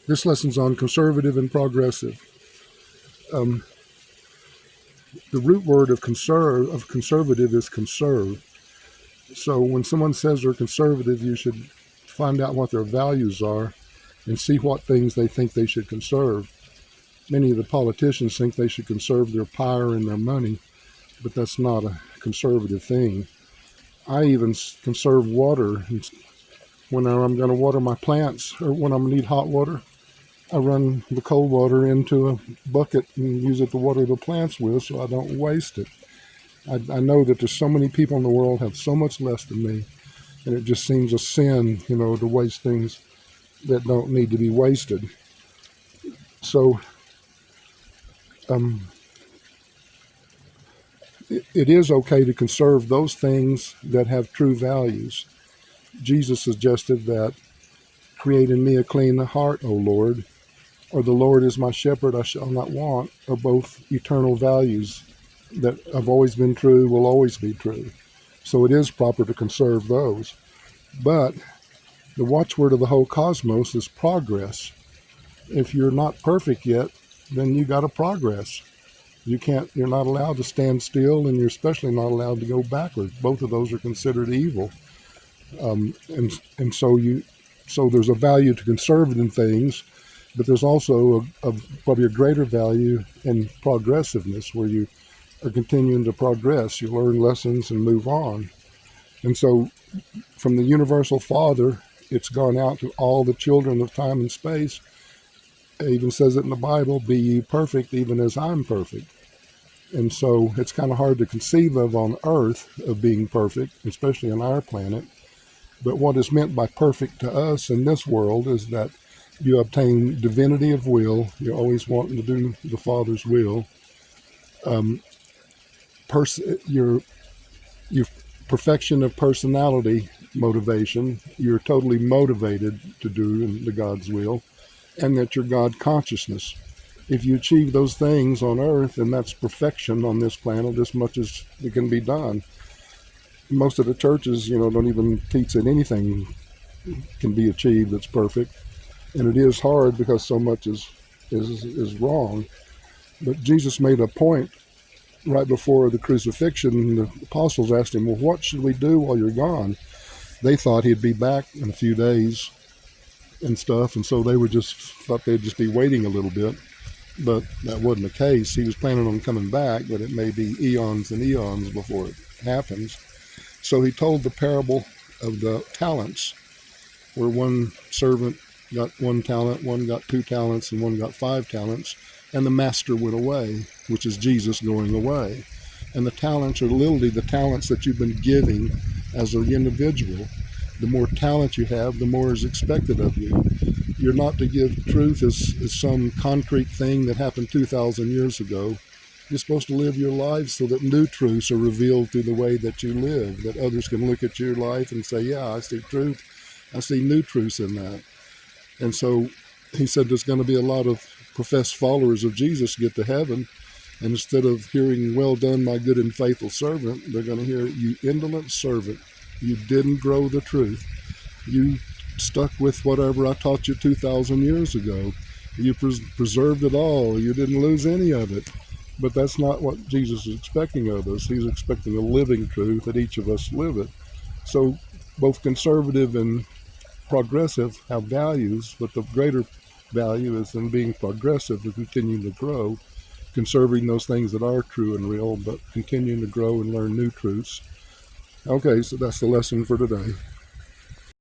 This lesson's on conservative and progressive. The root word of conservative is conserve. So when someone says they're conservative, you should find out what their values are and see what things they think they should conserve. Many of the politicians think they should conserve their power and their money, but that's not a conservative thing. I even conserve water. When I'm going to water my plants, or when I'm going to need hot water, I run the cold water into a bucket and use it to water the plants with, so I don't waste it. I know that there's so many people in the world have so much less than me, and it just seems a sin, to waste things that don't need to be wasted. So it is okay to conserve those things that have true values. Jesus suggested that create in me a clean heart, O Lord, or the Lord is my shepherd, I shall not want, are both eternal values that have always been true, will always be true. So it is proper to conserve those. But the watchword of the whole cosmos is progress. If you're not perfect yet, then you got to progress. You're not allowed to stand still, and you're especially not allowed to go backwards. Both of those are considered evil. So there's a value to conserving things, but there's also probably a greater value in progressiveness, where you are continuing to progress. You learn lessons and move on. And so from the universal Father, it's gone out to all the children of time and space. It even says it in the Bible, be ye perfect even as I'm perfect. And so it's kind of hard to conceive of on earth of being perfect, especially on our planet. But what is meant by perfect to us in this world is that you obtain divinity of will. You're always wanting to do the Father's will. Your perfection of personality motivation. You're totally motivated to do the God's will, and that your God consciousness. If you achieve those things on earth, then that's perfection on this planet as much as it can be done. Most of the churches, don't even teach that anything can be achieved that's perfect. And it is hard because so much is wrong. But Jesus made a point right before the crucifixion. The apostles asked him, well, what should we do while you're gone? They thought he'd be back in a few days and stuff. And so they thought they'd just be waiting a little bit. But that wasn't the case. He was planning on coming back, but it may be eons and eons before it happens. So he told the parable of the talents, where one servant got 1 talent, one got 2 talents, and one got 5 talents, and the master went away, which is Jesus going away. And the talents are literally the talents that you've been giving as an individual. The more talent you have, the more is expected of you. You're not to give truth as some concrete thing that happened 2,000 years ago. You're supposed to live your life so that new truths are revealed through the way that you live, that others can look at your life and say, yeah, I see truth. I see new truths in that. And so he said there's going to be a lot of professed followers of Jesus get to heaven, and instead of hearing, well done, my good and faithful servant, they're going to hear, you indolent servant. You didn't grow the truth. You stuck with whatever I taught you 2,000 years ago. You preserved it all. You didn't lose any of it. But that's not what Jesus is expecting of us. He's expecting a living truth that each of us live it. So both conservative and progressive have values, but the greater value is in being progressive and continuing to grow, conserving those things that are true and real, but continuing to grow and learn new truths. Okay, so that's the lesson for today.